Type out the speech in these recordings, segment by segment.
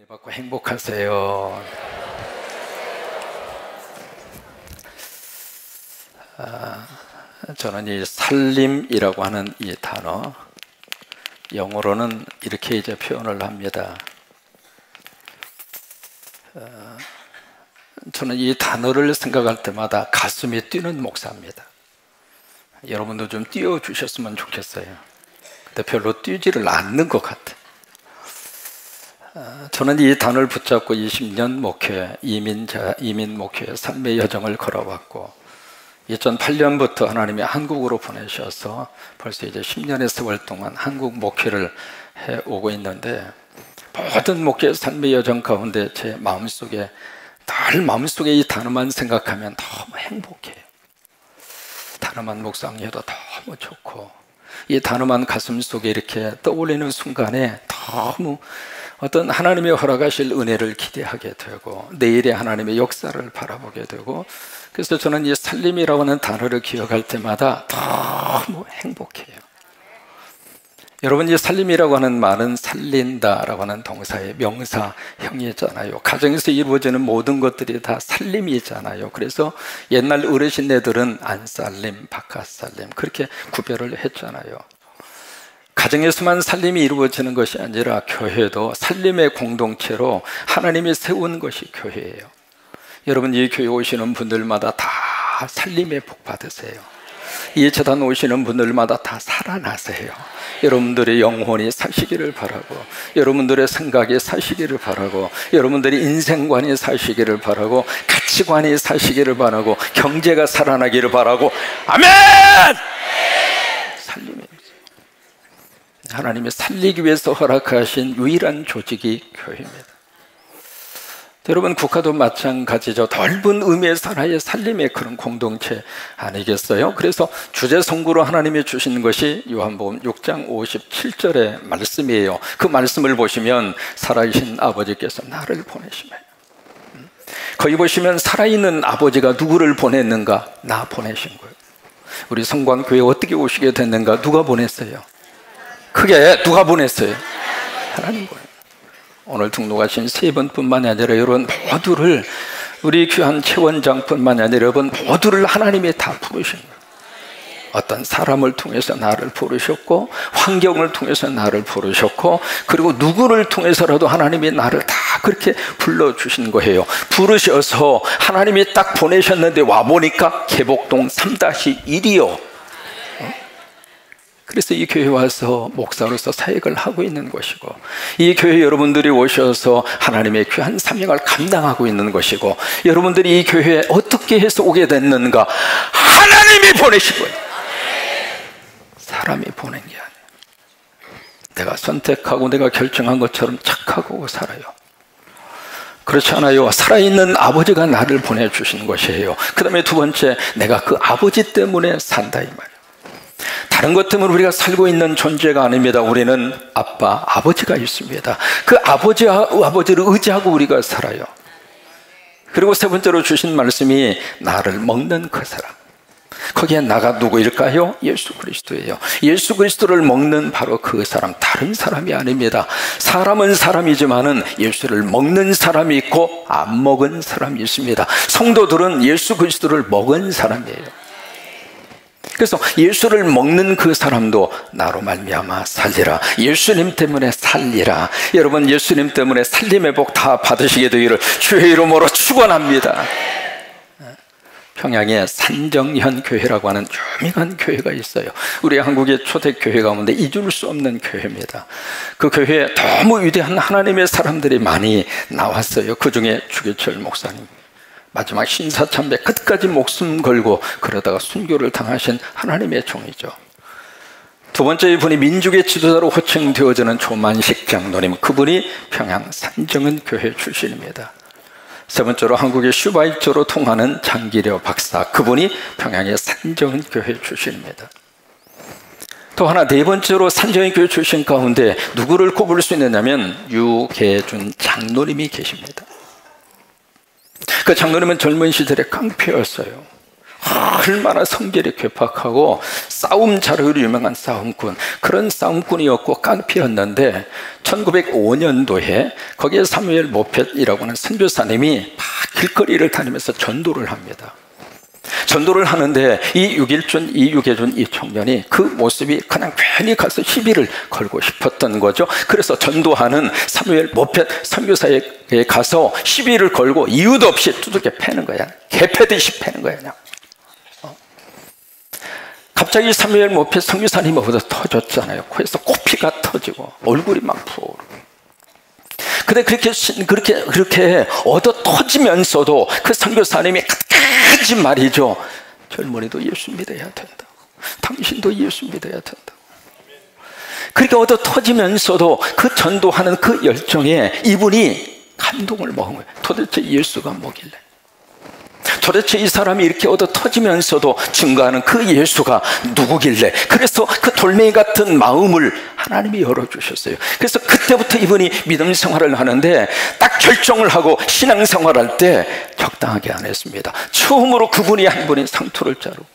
받고 행복하세요. 저는 이 살림이라고 하는 이 단어, 영어로는 이렇게 이제 표현을 합니다. 저는 이 단어를 생각할 때마다 가슴이 뛰는 목사입니다. 여러분도 좀 띄워주셨으면 좋겠어요. 근데 별로 뛰지를 않는 것 같아요. 저는 이 단어를 붙잡고 20년 목회, 이민 목회, 삶의 여정을 걸어왔고 2008년부터 하나님이 한국으로 보내셔서 벌써 이제 10년의 세월 동안 한국 목회를 해오고 있는데, 모든 목회 삶의 여정 가운데 제 마음속에 이 단어만 생각하면 너무 행복해요. 단어만 묵상해도 너무 좋고, 이 단어만 가슴 속에 이렇게 떠올리는 순간에 너무 어떤 하나님의 허락하실 은혜를 기대하게 되고 내일의 하나님의 역사를 바라보게 되고, 그래서 저는 이 살림이라고 하는 단어를 기억할 때마다 너무 행복해요. 여러분, 이 살림이라고 하는 말은 살린다라고 하는 동사의 명사형이잖아요. 가정에서 이루어지는 모든 것들이 다 살림이잖아요. 그래서 옛날 어르신네들은 안살림, 바깥살림 그렇게 구별을 했잖아요. 가정에서만 살림이 이루어지는 것이 아니라 교회도 살림의 공동체로 하나님이 세운 것이 교회예요. 여러분, 이 교회 오시는 분들마다 다 살림의 복 받으세요. 이 재단 오시는 분들마다 다 살아나세요. 여러분들의 영혼이 사시기를 바라고, 여러분들의 생각이 사시기를 바라고, 여러분들의 인생관이 사시기를 바라고, 가치관이 사시기를 바라고, 경제가 살아나기를 바라고. 아멘! 살림입니다. 하나님이 살리기 위해서 허락하신 유일한 조직이 교회입니다. 여러분, 국가도 마찬가지죠. 넓은 의미에서 하나의 살림의 그런 공동체 아니겠어요? 그래서 주제 성구로 하나님이 주신 것이 요한복음 6장 57절의 말씀이에요. 그 말씀을 보시면 살아계신 아버지께서 나를 보내시면, 거기 보시면 살아있는 아버지가 누구를 보냈는가? 나 보내신 거예요. 우리 성광교회 어떻게 오시게 됐는가? 누가 보냈어요? 크게 누가 보냈어요? 하나님 보냈어요. 오늘 등록하신 세 분뿐만이 아니라 여러분 모두를, 우리 귀한 최 원장뿐만이 아니라 여러분 모두를 하나님이 다 부르신 거예요. 어떤 사람을 통해서 나를 부르셨고, 환경을 통해서 나를 부르셨고, 그리고 누구를 통해서라도 하나님이 나를 다 그렇게 불러주신 거예요. 부르셔서 하나님이 딱 보내셨는데 와보니까 개복동 3-1이요. 그래서 이 교회에 와서 목사로서 사역을 하고 있는 것이고, 이 교회 여러분들이 오셔서 하나님의 귀한 사명을 감당하고 있는 것이고, 여러분들이 이 교회에 어떻게 해서 오게 됐는가? 하나님이 보내신 거예요. 사람이 보낸 게 아니에요. 내가 선택하고 내가 결정한 것처럼 착하고 살아요. 그렇지 않아요. 살아있는 아버지가 나를 보내주신 것이에요. 그 다음에 두 번째, 내가 그 아버지 때문에 산다 이 말이에요. 다른 것 때문에 우리가 살고 있는 존재가 아닙니다. 우리는 아버지가 있습니다. 그 아버지를 의지하고 우리가 살아요. 그리고 세 번째로 주신 말씀이 나를 먹는 그 사람. 거기에 나가 누구일까요? 예수 그리스도예요. 예수 그리스도를 먹는 바로 그 사람, 다른 사람이 아닙니다. 사람은 사람이지만은 예수를 먹는 사람이 있고 안 먹은 사람이 있습니다. 성도들은 예수 그리스도를 먹은 사람이에요. 그래서 예수를 먹는 그 사람도 나로 말미암아 살리라. 예수님 때문에 살리라. 여러분, 예수님 때문에 살림의 복 다 받으시게 되기를 주의 이름으로 축원합니다. 평양에 산정현 교회라고 하는 유명한 교회가 있어요. 우리 한국의 초대교회 가운데 잊을 수 없는 교회입니다. 그 교회에 너무 위대한 하나님의 사람들이 많이 나왔어요. 그 중에 주기철 목사님, 마지막 신사참배 끝까지 목숨 걸고 그러다가 순교를 당하신 하나님의 종이죠. 두 번째 분이 민족의 지도자로 호칭되어지는 조만식 장로님, 그분이 평양 산정은 교회 출신입니다. 세 번째로 한국의 슈바이처로 통하는 장기려 박사, 그분이 평양의 산정은 교회 출신입니다. 또 하나, 네 번째로 산정은 교회 출신 가운데 누구를 꼽을 수 있느냐면 유계준 장로님이 계십니다. 그 장로님은 젊은 시절에 깡패였어요. 얼마나 성질이 괴팍하고 싸움 자료로 유명한 싸움꾼, 그런 싸움꾼이었고 깡패였는데 1905년도에 거기에 사무엘 모펫이라고 하는 선교사님이 막 길거리를 다니면서 전도를 합니다. 전도를 하는데 이 유길준, 이 유계준 이 청년이 그 모습이 그냥 괜히 가서 시비를 걸고 싶었던 거죠. 그래서 전도하는 사무엘 모펫 선교사에게 가서 시비를 걸고 이유도 없이 두들겨 패는 거야. 개패듯이 패는 거야 그냥. 갑자기 사무엘 모펫 선교사님이 어디서 터졌잖아요. 코에서 코피가 터지고 얼굴이 막 부어오르고. 근데 그렇게 얻어 터지면서도 그 선교사님이 끝까지 말이죠. 젊은이도 예수 믿어야 된다. 당신도 예수 믿어야 된다. 그렇게 얻어 터지면서도 그 전도하는 그 열정에 이분이 감동을 먹은 거예요. 도대체 예수가 뭐길래? 도대체 이 사람이 이렇게 얻어 터지면서도 증거하는 그 예수가 누구길래? 그래서 그 돌멩이 같은 마음을 하나님이 열어주셨어요. 그래서 그때부터 이분이 믿음 생활을 하는데 딱 결정을 하고 신앙생활할 때 적당하게 안 했습니다. 처음으로 그분이 한 분이 상투를 자르고,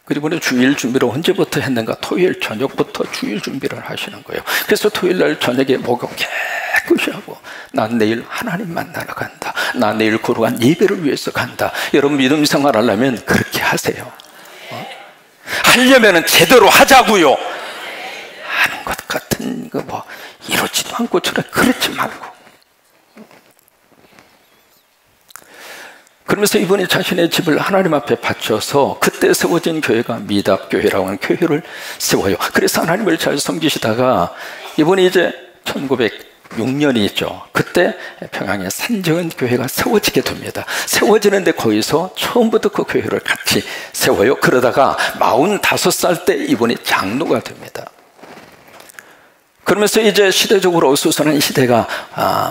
그리고 주일 준비를 언제부터 했는가? 토요일 저녁부터 주일 준비를 하시는 거예요. 그래서 토요일 날 저녁에 목욕 깨끗이 하고, 난 내일 하나님 만나러 간다. 나 내일 거룩한 예배를 위해서 간다. 여러분 믿음 생활 하려면 그렇게 하세요. 하려면 제대로 하자고요. 하는 것 같은 거 뭐 이렇지도 않고 저렇게 그렇지 말고. 그러면서 이분이 자신의 집을 하나님 앞에 바쳐서 그때 세워진 교회가 미답교회라고 하는 교회를 세워요. 그래서 하나님을 잘 섬기시다가 이분이 이제 1906년이죠. 그때 평양에 산정은 교회가 세워지게 됩니다. 세워지는데 거기서 처음부터 그 교회를 같이 세워요. 그러다가 45살 때 이분이 장로가 됩니다. 그러면서 이제 시대적으로 어수선한 시대가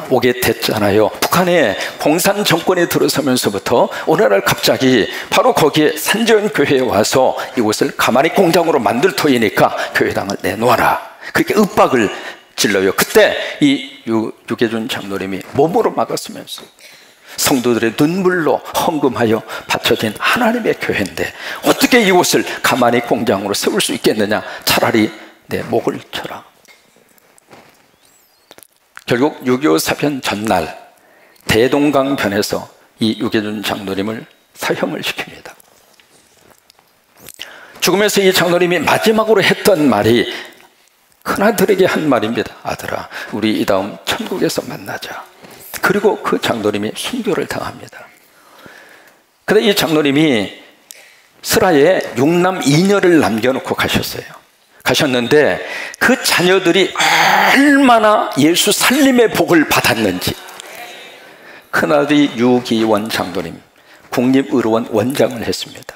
오게 됐잖아요. 북한의 공산 정권이 들어서면서부터 어느 날 갑자기 바로 거기에 산정교회에 와서 이곳을 가마니 공장으로 만들 터이니까 교회당을 내놓아라. 그렇게 윽박을 질러요. 그때 이 유계준 장로님이 몸으로 막았으면서 성도들의 눈물로 헌금하여 바쳐진 하나님의 교회인데 어떻게 이곳을 가마니 공장으로 세울 수 있겠느냐. 차라리 내 목을 쳐라. 결국 6.25 사변 전날 대동강변에서 이 유계준 장로님을 사형을 시킵니다. 죽으면서 이 장로님이 마지막으로 했던 말이 큰아들에게 한 말입니다. 아들아, 우리 이 다음 천국에서 만나자. 그리고 그 장로님이 순교를 당합니다. 그런데 이 장로님이 스라에 6남 2녀를 남겨놓고 가셨는데 그 자녀들이 얼마나 예수 살림의 복을 받았는지. 큰아들이 유기원 장로님, 국립의료원 원장을 했습니다.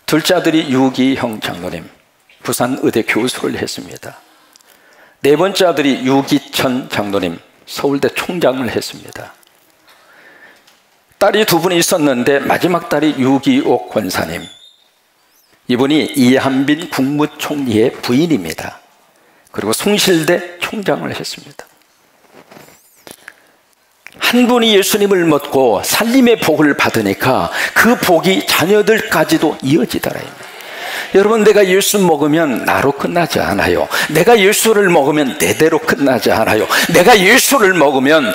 둘째 아들이 유기형 장로님, 부산의대 교수를 했습니다. 네 번째 아들이 유기천 장로님, 서울대 총장을 했습니다. 딸이 두 분이 있었는데 마지막 딸이 유기옥 권사님, 이분이 이한빈 국무총리의 부인입니다. 그리고 숭실대 총장을 했습니다. 한 분이 예수님을 믿고 살림의 복을 받으니까 그 복이 자녀들까지도 이어지더라. 여러분, 내가 예수 먹으면 나로 끝나지 않아요. 내가 예수를 먹으면 내대로 끝나지 않아요. 내가 예수를 먹으면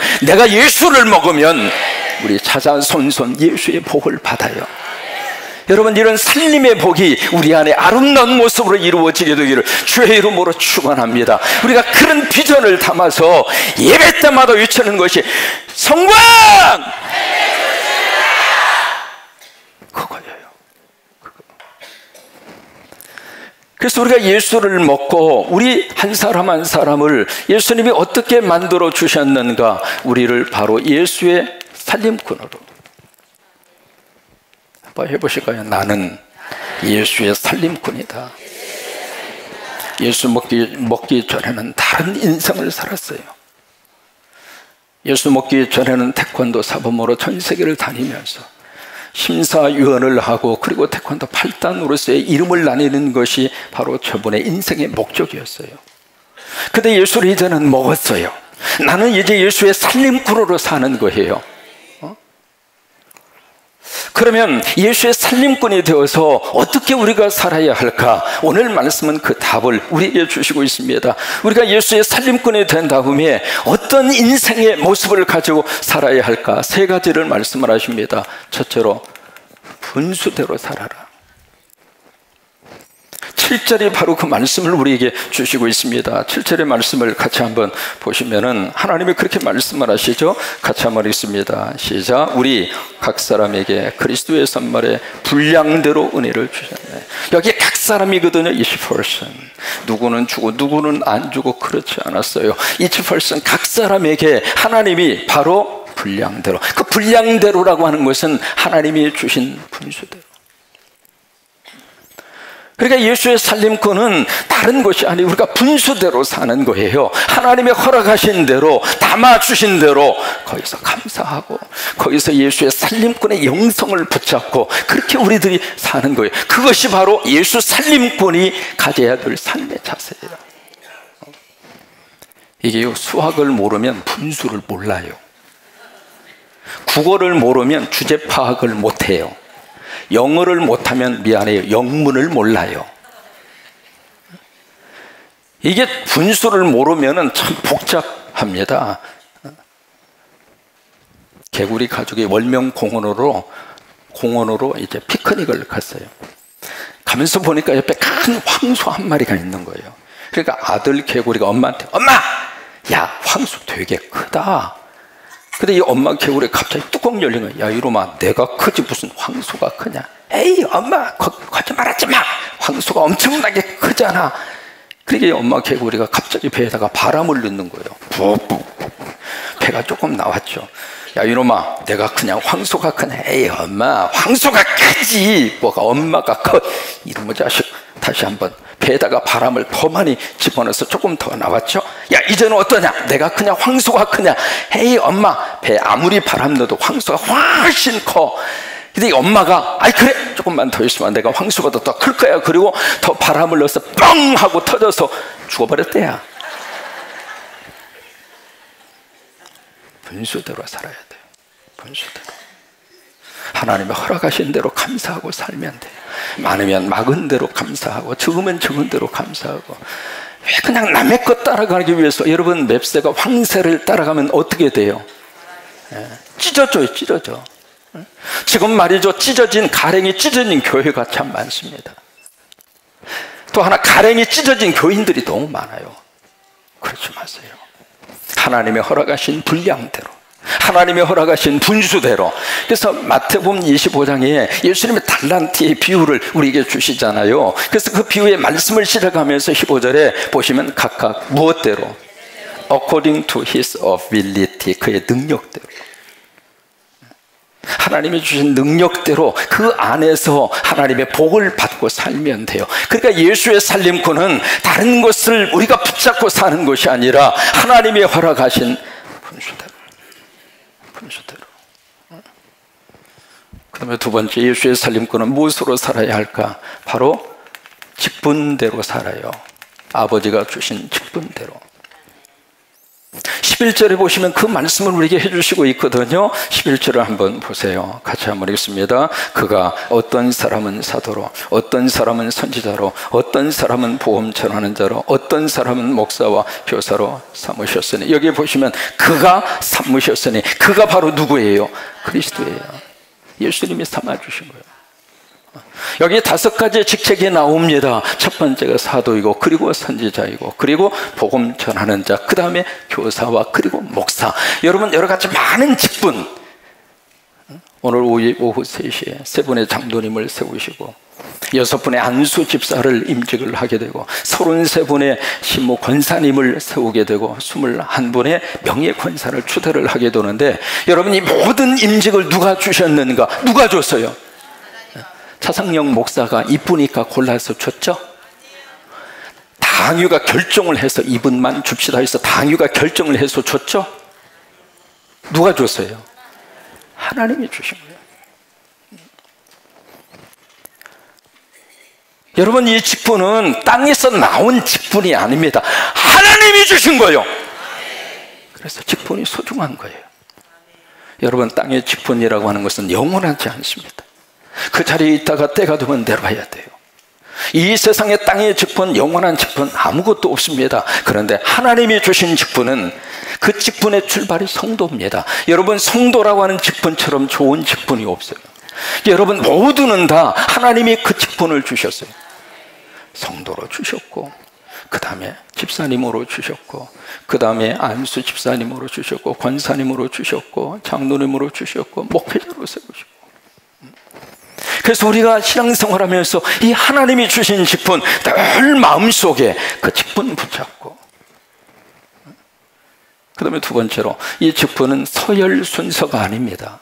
우리 자자손손 예수의 복을 받아요. 여러분, 이런 살림의 복이 우리 안에 아름다운 모습으로 이루어지게 되기를 주의 이름으로 축원합니다. 우리가 그런 비전을 담아서 예배 때마다 외치는 것이 성광! 그거예요. 그래서 우리가 예수를 먹고 우리 한 사람 한 사람을 예수님이 어떻게 만들어 주셨는가, 우리를 바로 예수의 살림꾼으로 한번 해보실까요? 나는 예수의 살림꾼이다. 예수 먹기 전에는 다른 인생을 살았어요. 예수 먹기 전에는 태권도 사범으로 전 세계를 다니면서 심사위원을 하고, 그리고 태권도 8단으로서의 이름을 나누는 것이 바로 저분의 인생의 목적이었어요. 근데 예수를 이제는 먹었어요. 나는 이제 예수의 살림꾼으로 사는 거예요. 그러면 예수의 살림꾼이 되어서 어떻게 우리가 살아야 할까? 오늘 말씀은 그 답을 우리에게 주시고 있습니다. 우리가 예수의 살림꾼이 된 다음에 어떤 인생의 모습을 가지고 살아야 할까? 세 가지를 말씀을 하십니다. 첫째로 분수대로 살아라. 7절이 바로 그 말씀을 우리에게 주시고 있습니다. 7절의 말씀을 같이 한번 보시면은 하나님이 그렇게 말씀을 하시죠. 같이 한번 읽습니다. 시작. 우리 각 사람에게 그리스도의 선물에 분량대로 은혜를 주셨네. 여기 각 사람이거든요. 20%. 누구는 주고 누구는 안 주고 그렇지 않았어요. 20% 각 사람에게 하나님이 바로 분량대로, 그 분량대로라고 하는 것은 하나님이 주신 분수대로. 그러니까 예수의 살림꾼은 다른 것이 아니고 우리가 분수대로 사는 거예요. 하나님의 허락하신 대로, 담아주신 대로 거기서 감사하고 거기서 예수의 살림꾼의 영성을 붙잡고 그렇게 우리들이 사는 거예요. 그것이 바로 예수 살림꾼이 가져야 될 삶의 자세예요. 이게 수학을 모르면 분수를 몰라요. 국어를 모르면 주제 파악을 못해요. 영어를 못하면 미안해요. 영문을 몰라요. 이게 분수를 모르면 참 복잡합니다. 개구리 가족이 월명 공원으로 이제 피크닉을 갔어요. 가면서 보니까 옆에 큰 황소 한 마리가 있는 거예요. 그러니까 아들 개구리가 엄마한테, 엄마! 야, 황소 되게 크다. 근데 이 엄마 개구리 갑자기 뚜껑 열린 거야. 야, 이놈아, 내가 크지 무슨 황소가 크냐. 에이, 엄마, 거짓말하지 마. 황소가 엄청나게 크잖아. 그러니까 엄마 개구리가 갑자기 배에다가 바람을 넣는 거예요. 푹푹. 배가 조금 나왔죠. 야, 이놈아, 내가 그냥 황소가 크냐. 에이, 엄마, 황소가 크지. 뭐가 엄마가 커. 이놈의 자식. 다시 한번 배에다가 바람을 더 많이 집어넣어서 조금 더 나왔죠. 야, 이제는 어떠냐? 내가 그냥 황소가 크냐? 에이, 엄마, 배 아무리 바람 넣어도 황소가 훨씬 커. 근데 이 엄마가, 아이, 그래, 조금만 더 있으면 내가 황소가 더 클 거야. 그리고 더 바람을 넣어서 뻥 하고 터져서 죽어버렸대야. 분수대로 살아야 돼요. 분수대로. 하나님의 허락하신 대로 감사하고 살면 돼요. 많으면 막은 대로 감사하고 적으면 적은 대로 감사하고. 왜 그냥 남의 것 따라가기 위해서, 여러분 맵새가 황새를 따라가면 어떻게 돼요? 찢어져요. 찢어져. 지금 말이죠, 가랭이 찢어진 교회가 참 많습니다. 또 하나, 가랭이 찢어진 교인들이 너무 많아요. 그러지 마세요. 하나님의 허락하신 분량대로, 하나님의 허락하신 분수대로. 그래서 마태복음 25장에 예수님의 달란트의 비유를 우리에게 주시잖아요. 그래서 그 비유의 말씀을 시작하면서 15절에 보시면 각각 무엇대로? According to his ability, 그의 능력대로. 하나님이 주신 능력대로 그 안에서 하나님의 복을 받고 살면 돼요. 그러니까 예수의 살림꾼은 다른 것을 우리가 붙잡고 사는 것이 아니라 하나님이 허락하신 분수대로. 분수대로. 그 다음에 두 번째, 예수의 살림꾼은 무엇으로 살아야 할까? 바로 직분대로 살아요. 아버지가 주신 직분대로. 11절에 보시면 그 말씀을 우리에게 해주시고 있거든요. 11절을 한번 보세요. 같이 한번 읽습니다. 그가 어떤 사람은 사도로, 어떤 사람은 선지자로, 어떤 사람은 복음 전하는 자로, 어떤 사람은 목사와 교사로 삼으셨으니. 여기 보시면 그가 삼으셨으니, 그가 바로 누구예요? 그리스도예요. 예수님이 삼아주신 거예요. 여기 5가지 직책이 나옵니다. 첫 번째가 사도이고, 그리고 선지자이고, 그리고 복음 전하는 자, 그 다음에 교사와 그리고 목사. 여러분, 여러 가지 많은 직분. 오늘 오후 3시에 3분의 장로님을 세우시고 6분의 안수 집사를 임직을 하게 되고 33분의 신무 권사님을 세우게 되고 21분의 명예 권사를 추대를 하게 되는데, 여러분, 이 모든 임직을 누가 주셨는가? 누가 줬어요? 차상영 목사가 이쁘니까 골라서 줬죠? 당유가 결정을 해서 이분만 줍시다 해서 당유가 결정을 해서 줬죠? 누가 줬어요? 하나님이 주신 거예요. 여러분, 이 직분은 땅에서 나온 직분이 아닙니다. 하나님이 주신 거예요. 그래서 직분이 소중한 거예요. 여러분, 땅의 직분이라고 하는 것은 영원하지 않습니다. 그 자리에 있다가 때가 되면 내려가야 돼요. 이 세상의 땅의 직분, 영원한 직분 아무것도 없습니다. 그런데 하나님이 주신 직분은 그 직분의 출발이 성도입니다. 여러분, 성도라고 하는 직분처럼 좋은 직분이 없어요. 여러분, 모두는 다 하나님이 그 직분을 주셨어요. 성도로 주셨고, 그 다음에 집사님으로 주셨고, 그 다음에 안수 집사님으로 주셨고, 권사님으로 주셨고, 장로님으로 주셨고, 목회자로 세우셨고. 그래서 우리가 신앙생활하면서 이 하나님이 주신 직분 늘 마음속에 그 직분 붙잡고, 그 다음에 두 번째로 이 직분은 서열 순서가 아닙니다.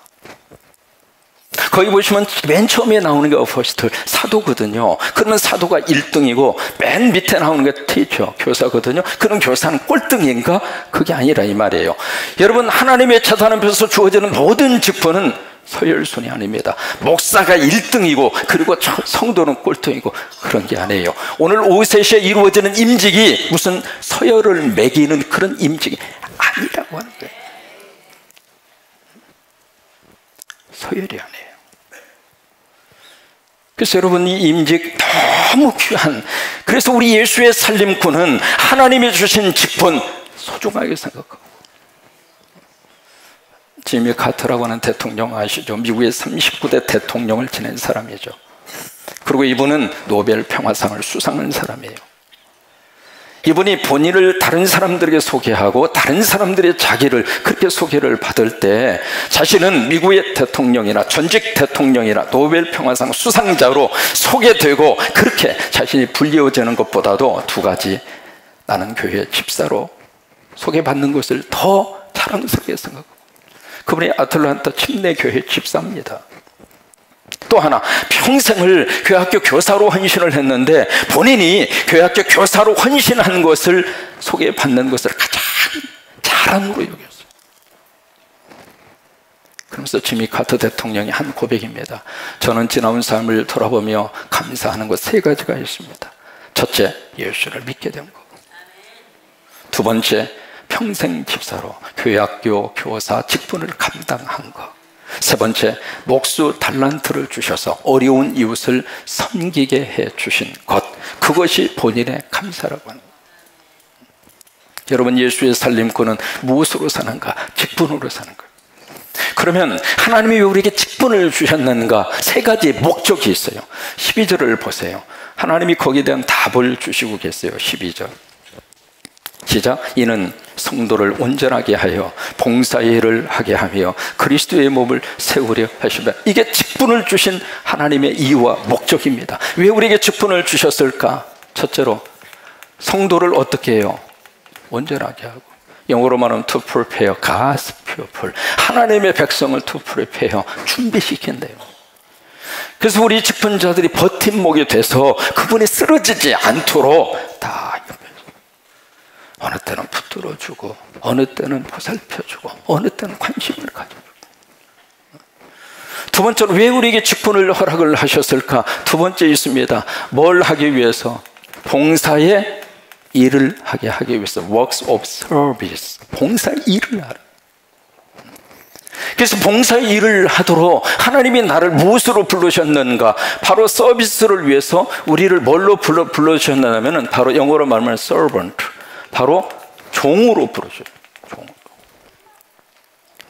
거기 보시면 맨 처음에 나오는 게 어포스톨, 사도거든요. 그러면 사도가 1등이고 맨 밑에 나오는 게 티처, 교사거든요. 그럼 교사는 꼴등인가? 그게 아니라 이 말이에요. 여러분, 하나님의 재단 앞에서 주어지는 모든 직분은 서열순이 아닙니다. 목사가 1등이고 그리고 성도는 꼴등이고 그런 게 아니에요. 오늘 오후 3시에 이루어지는 임직이 무슨 서열을 매기는 그런 임직이 아니라고 하는 거예요. 서열이 아니에요. 그래서 여러분, 이 임직 너무 귀한, 그래서 우리 예수의 살림꾼은 하나님이 주신 직분 소중하게 생각하고. 지미 카터라고 하는 대통령 아시죠? 미국의 39대 대통령을 지낸 사람이죠. 그리고 이분은 노벨 평화상을 수상한 사람이에요. 이분이 본인을 다른 사람들에게 소개하고 다른 사람들의 자기를 그렇게 소개를 받을 때 자신은 미국의 대통령이나 전직 대통령이나 노벨 평화상 수상자로 소개되고 그렇게 자신이 불리워지는 것보다도 두 가지, 나는 교회 집사로 소개받는 것을 더 자랑스럽게 생각하고, 그분이 아틀란타 침례교회 집사입니다. 또 하나, 평생을 교회학교 교사로 헌신을 했는데 본인이 교회학교 교사로 헌신한 것을 소개받는 것을 가장 자랑으로 여겼어요. 그러면서 지미 카터 대통령이 한 고백입니다. 저는 지나온 삶을 돌아보며 감사하는 것 3가지가 있습니다. 첫째, 예수를 믿게 된 것. 두 번째, 평생 집사로 교회학교 교사 직분을 감당한 것. 세 번째, 목수 달란트를 주셔서 어려운 이웃을 섬기게 해 주신 것. 그것이 본인의 감사라고 합니다. 여러분, 예수의 살림꾼은 무엇으로 사는가? 직분으로 사는 거예요. 그러면 하나님이 왜 우리에게 직분을 주셨는가? 3가지 목적이 있어요. 12절을 보세요. 하나님이 거기에 대한 답을 주시고 계세요. 12절 시작. 이는 성도를 온전하게 하여 봉사의 일을 하게 하며 그리스도의 몸을 세우려 하시며, 이게 직분을 주신 하나님의 이유와 목적입니다. 왜 우리에게 직분을 주셨을까? 첫째로 성도를 어떻게 해요? 온전하게 하고, 영어로 말하면 to prepare God's people, 하나님의 백성을 to prepare, 준비시킨대요. 그래서 우리 직분자들이 버팀목이 돼서 그분이 쓰러지지 않도록 다 어느 때는 붙들어주고, 어느 때는 보살펴주고, 어느 때는 관심을 가져주고. 두 번째로 왜 우리에게 직분을 허락을 하셨을까? 두 번째 있습니다. 뭘 하기 위해서? 봉사의 일을 하기 위해서. Works of service, 봉사의 일을 하라. 그래서 봉사의 일을 하도록 하나님이 나를 무엇으로 부르셨는가? 바로 서비스를 위해서 우리를 뭘로 부르셨냐면 바로 영어로 말하면 servant, 바로 종으로 부르셔요. 종으로.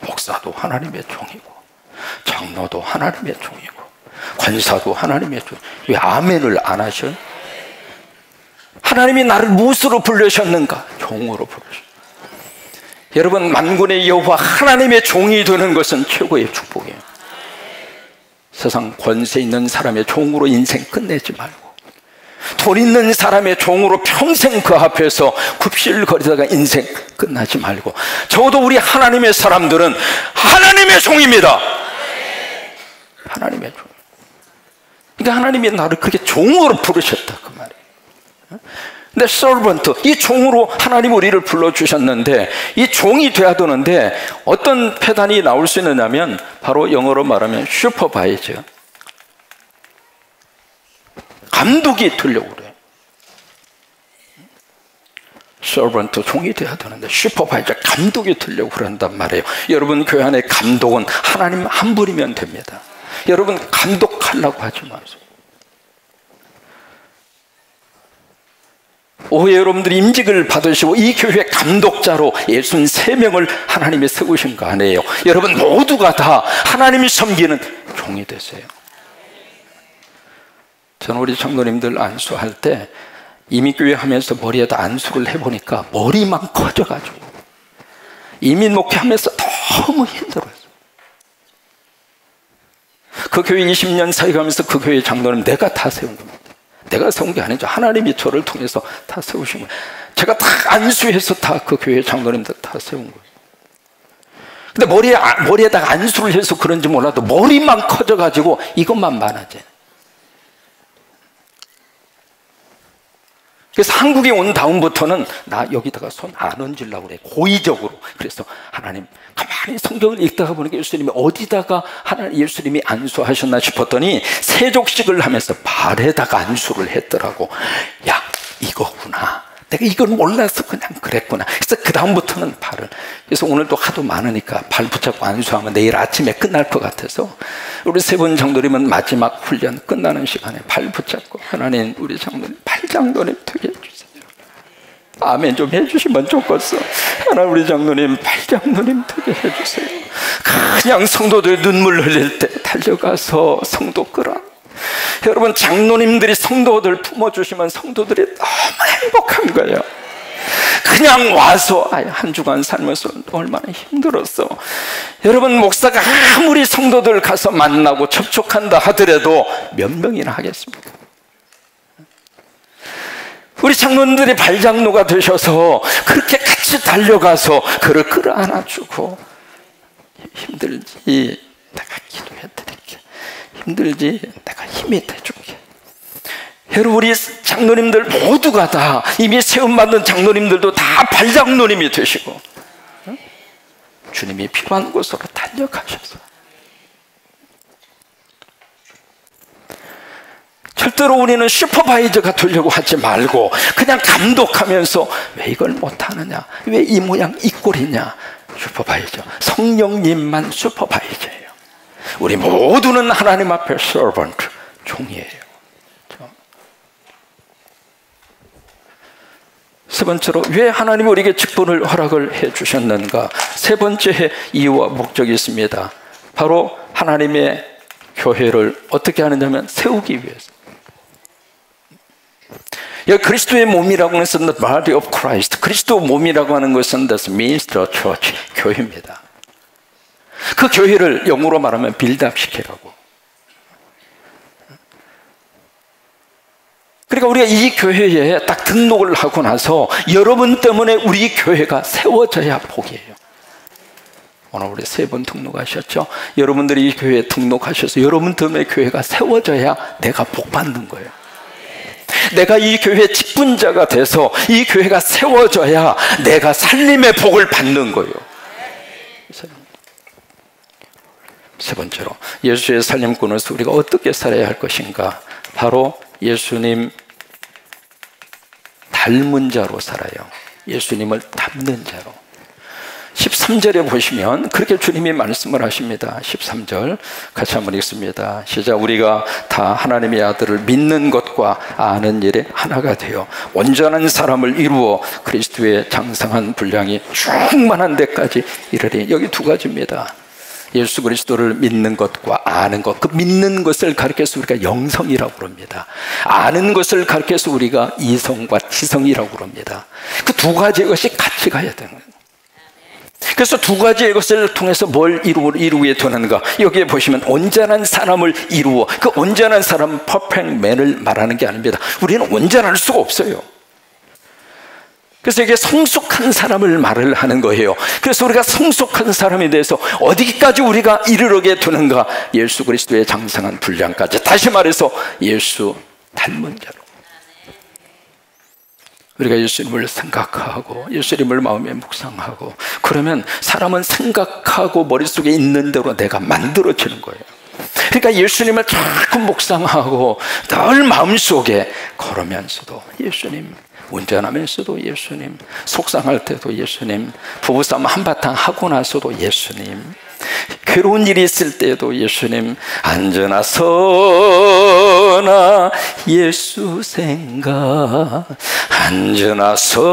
목사도 하나님의 종이고, 장로도 하나님의 종이고, 권사도 하나님의 종. 왜 아멘을 안 하셔요? 하나님이 나를 무엇으로 부르셨는가? 종으로 부르셔요. 여러분, 만군의 여호와 하나님의 종이 되는 것은 최고의 축복이에요. 세상 권세 있는 사람의 종으로 인생 끝내지 말고, 돈 있는 사람의 종으로 평생 그 앞에서 굽실거리다가 인생 끝나지 말고, 적어도 우리 하나님의 사람들은 하나님의 종입니다. 하나님의 종. 그러니까 하나님이 나를 그렇게 종으로 부르셨다 그 말이에요. 근데 servant, 이 종으로 하나님 우리를 불러주셨는데 이 종이 돼야 되는데 어떤 패단이 나올 수 있느냐면 바로 영어로 말하면 슈퍼바이저, 감독이 되려고 그래요. 서번트 종이 돼야 되는데 슈퍼바이저 감독이 되려고 그런단 말이에요. 여러분 교회 안에 감독은 하나님 한 분이면 됩니다. 여러분 감독하려고 하지 마세요. 오해 여러분들이 임직을 받으시고 이 교회 감독자로 63명을 하나님이 세우신 거 아니에요. 여러분 모두가 다 하나님이 섬기는 종이 되세요. 저는 우리 장로님들 안수할 때 이민교회 하면서 머리에다 안수를 해보니까 머리만 커져가지고 이민 목회하면서 너무 힘들어요. 그 교회 20년 사역하면서 그 교회 장로님 내가 다 세운 겁니다. 내가 세운 게 아니죠. 하나님이 저를 통해서 다 세우신 거예요. 제가 다 안수해서 다 그 교회 장로님들 다 세운 거예요. 근데 머리에다가 안수를 해서 그런지 몰라도 머리만 커져가지고 이것만 많아져요. 그래서 한국에 온 다음부터는 나 여기다가 손 안 얹으려고 그래. 고의적으로. 그래서 하나님 가만히 성경을 읽다가 보니까 예수님이 어디다가 예수님이 안수하셨나 싶었더니 세족식을 하면서 발에다가 안수를 했더라고. 야 이거구나. 내가 이걸 몰라서 그냥 그랬구나. 그래서 그 다음부터는 발을. 그래서 오늘도 하도 많으니까 발 붙잡고 안수하면 내일 아침에 끝날 것 같아서 우리 세 분 장로님은 마지막 훈련 끝나는 시간에 발 붙잡고 하나님 우리 장로님 발 장로님 되게 해주세요. 아멘 좀 해주시면 좋겠어. 하나님 우리 장로님 발 장로님 되게 해주세요. 그냥 성도들 눈물 흘릴 때 달려가서 성도 끌어. 여러분 장로님들이 성도들 품어주시면 성도들이 너무 행복한 거예요. 그냥 와서 한 주간 살면서 얼마나 힘들었어. 여러분 목사가 아무리 성도들 가서 만나고 접촉한다 하더라도 몇 명이나 하겠습니까? 우리 장로님들이 발장로가 되셔서 그렇게 같이 달려가서 그를 끌어안아주고 힘들지 내가 기도해드릴게. 힘들지 내가 힘이 돼줄게. 여러분 우리 장로님들 모두가 다 이미 세움받은 장로님들도 다 발장로님이 되시고 주님이 필요한 곳으로 달려가셔서 절대로 우리는 슈퍼바이저가 되려고 하지 말고 그냥 감독하면서 왜 이걸 못하느냐, 왜 이 모양 이 꼴이냐. 슈퍼바이저 성령님만 슈퍼바이저예요. 우리 모두는 하나님 앞에 서번트 종이에요. 세 번째로 왜 하나님이 우리에게 직분을 허락을 해 주셨는가? 세 번째 이유와 목적이 있습니다. 바로 하나님의 교회를 어떻게 하느냐면 세우기 위해서. 여기 그리스도의 몸이라고 하는 것은 the body of Christ. 그리스도 몸이라고 하는 것은 that means the church, 교회입니다. 그 교회를 영어로 말하면 빌드업시키라고. 그러니까 우리가 이 교회에 딱 등록을 하고 나서 여러분 때문에 우리 교회가 세워져야 복이에요. 오늘 우리 세 분 등록하셨죠? 여러분들이 이 교회에 등록하셔서 여러분 때문에 교회가 세워져야 내가 복 받는 거예요. 내가 이 교회의 직분자가 돼서 이 교회가 세워져야 내가 살림의 복을 받는 거예요. 세 번째로 예수의 살림꾼으로서 우리가 어떻게 살아야 할 것인가? 바로 예수님 닮은 자로 살아요. 예수님을 닮는 자로. 13절에 보시면 그렇게 주님이 말씀을 하십니다. 13절 같이 한번 읽습니다. 시작. 우리가 다 하나님의 아들을 믿는 것과 아는 일에 하나가 되어 온전한 사람을 이루어 그리스도의 장성한 분량이 충만한 데까지 이르리. 여기 두 가지입니다. 예수 그리스도를 믿는 것과 아는 것. 그 믿는 것을 가르쳐서 우리가 영성이라고 그럽니다. 아는 것을 가르쳐서 우리가 이성과 지성이라고 그럽니다. 그 두 가지 것이 같이 가야 되는 거예요. 그래서 두 가지의 것을 통해서 뭘 이루게 되는가? 여기에 보시면 온전한 사람을 이루어. 그 온전한 사람은 퍼펙트 맨을 말하는 게 아닙니다. 우리는 온전할 수가 없어요. 그래서 이게 성숙한 사람을 말을 하는 거예요. 그래서 우리가 성숙한 사람에 대해서 어디까지 우리가 이르게 되는가? 예수 그리스도의 장성한 분량까지. 다시 말해서 예수 닮은 자로. 우리가 예수님을 생각하고 예수님을 마음에 묵상하고 그러면 사람은 생각하고 머릿속에 있는 대로 내가 만들어지는 거예요. 그러니까 예수님을 자꾸 묵상하고 늘 마음속에 걸으면서도 예수님 운전하면서도 예수님, 속상할 때도 예수님, 부부싸움 한바탕 하고 나서도 예수님, 괴로운 일이 있을 때도 예수님, 앉으나 서나 예수 생각, 앉으나 서나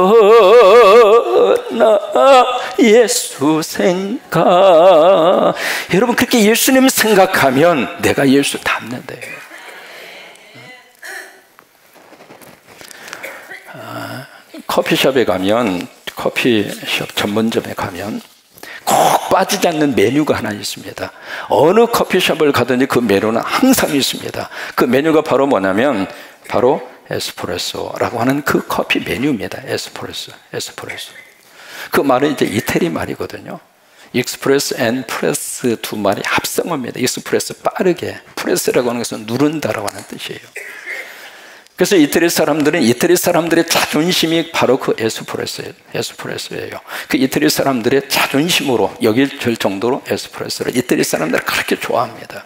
예수 생각. 여러분, 그렇게 예수님 생각하면 내가 예수 닮는데요. 커피숍에 가면, 커피숍 전문점에 가면 꼭 빠지지 않는 메뉴가 하나 있습니다. 어느 커피숍을 가든지 그 메뉴는 항상 있습니다. 그 메뉴가 바로 뭐냐면 바로 에스프레소라고 하는 그 커피 메뉴입니다. 에스프레소. 그 말은 이제 이태리 말이거든요. 익스프레스 앤 프레스 두 말이 합성어입니다. 익스프레스 빠르게, 프레스라고 하는 것은 누른다라고 하는 뜻이에요. 그래서 이태리 사람들의 자존심이 바로 그 에스프레소예요. 그 이태리 사람들의 자존심으로 여길 정도로 에스프레소를 이태리 사람들은 그렇게 좋아합니다.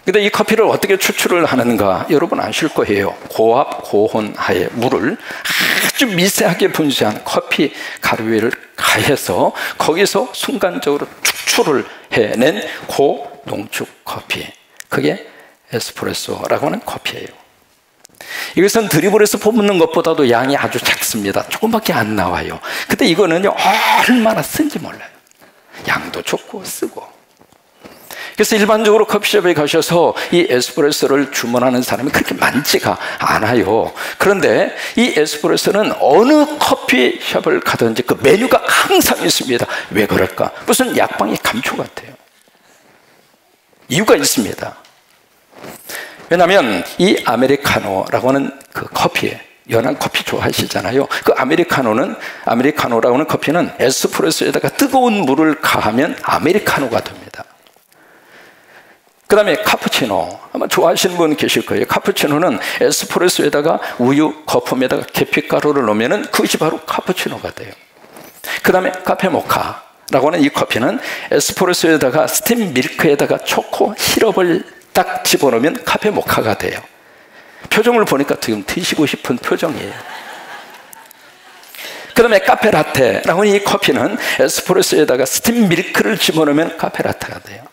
근데 이 커피를 어떻게 추출을 하는가 여러분 아실 거예요. 고압, 고온하에 물을 아주 미세하게 분쇄한 커피 가루를 가해서 거기서 순간적으로 추출을 해낸 고농축 커피, 그게 에스프레소라고 하는 커피예요. 이것은 드리블에서 뽑는 것보다도 양이 아주 작습니다. 조금밖에 안 나와요. 근데 이거는요, 얼마나 쓴지 몰라요. 양도 좋고 쓰고. 그래서 일반적으로 커피숍에 가셔서 이 에스프레소를 주문하는 사람이 그렇게 많지가 않아요. 그런데 이 에스프레소는 어느 커피숍을 가든지 그 메뉴가 항상 있습니다. 왜 그럴까? 무슨 약방의 감초 같아요. 이유가 있습니다. 왜냐하면 이 아메리카노라고 하는 그 커피에, 연한 커피 좋아하시잖아요. 그 아메리카노라고 하는 커피는 에스프레소에다가 뜨거운 물을 가하면 아메리카노가 됩니다. 그 다음에 카푸치노, 아마 좋아하시는 분 계실 거예요. 카푸치노는 에스프레소에다가 우유 거품에다가 계피가루를 넣으면 그것이 바로 카푸치노가 돼요. 그 다음에 카페 모카라고 하는 이 커피는 에스프레소에다가 스팀 밀크에다가 초코 시럽을 딱 집어넣으면 카페 모카가 돼요. 표정을 보니까 지금 드시고 싶은 표정이에요. 그 다음에 카페 라테라고 하는 이 커피는 에스프레소에다가 스팀 밀크를 집어넣으면 카페 라테가 돼요.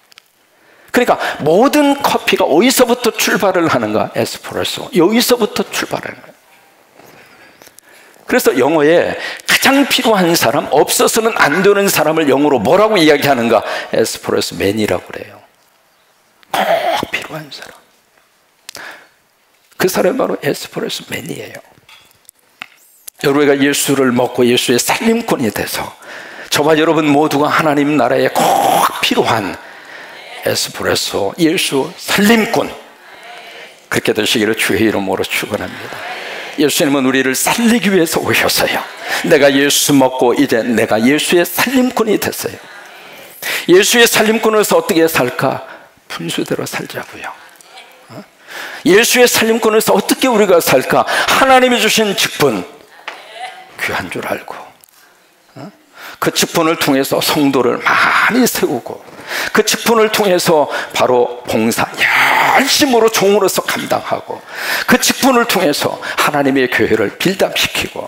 그러니까 모든 커피가 어디서부터 출발을 하는가? 에스프레소. 여기서부터 출발하는 거예요. 그래서 영어에 가장 필요한 사람, 없어서는 안 되는 사람을 영어로 뭐라고 이야기하는가? 에스프레소 맨이라고 그래요. 꼭 필요한 사람, 그 사람이 바로 에스프레소 맨이에요. 여러분가 예수를 먹고 예수의 살림꾼이 돼서 저와 여러분 모두가 하나님 나라에 꼭 필요한 에스프레소, 예수 살림꾼, 그렇게 되시기를 주의 이름으로 축원합니다. 예수님은 우리를 살리기 위해서 오셨어요. 내가 예수 먹고 이제 내가 예수의 살림꾼이 됐어요. 예수의 살림꾼으로서 어떻게 살까? 분수대로 살자고요. 예수의 살림꾼에서 어떻게 우리가 살까? 하나님이 주신 직분 귀한 줄 알고 그 직분을 통해서 성도를 많이 세우고 그 직분을 통해서 바로 봉사 열심으로 종으로서 감당하고 그 직분을 통해서 하나님의 교회를 빌답시키고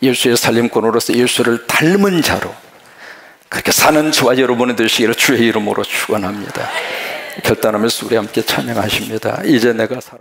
예수의 살림꾼으로서 예수를 닮은 자로 그렇게 사는 저와 여러분이 되시기를 주의 이름으로 축원합니다. 결단하면서 우리 함께 찬양하십니다. 이제 내가 살아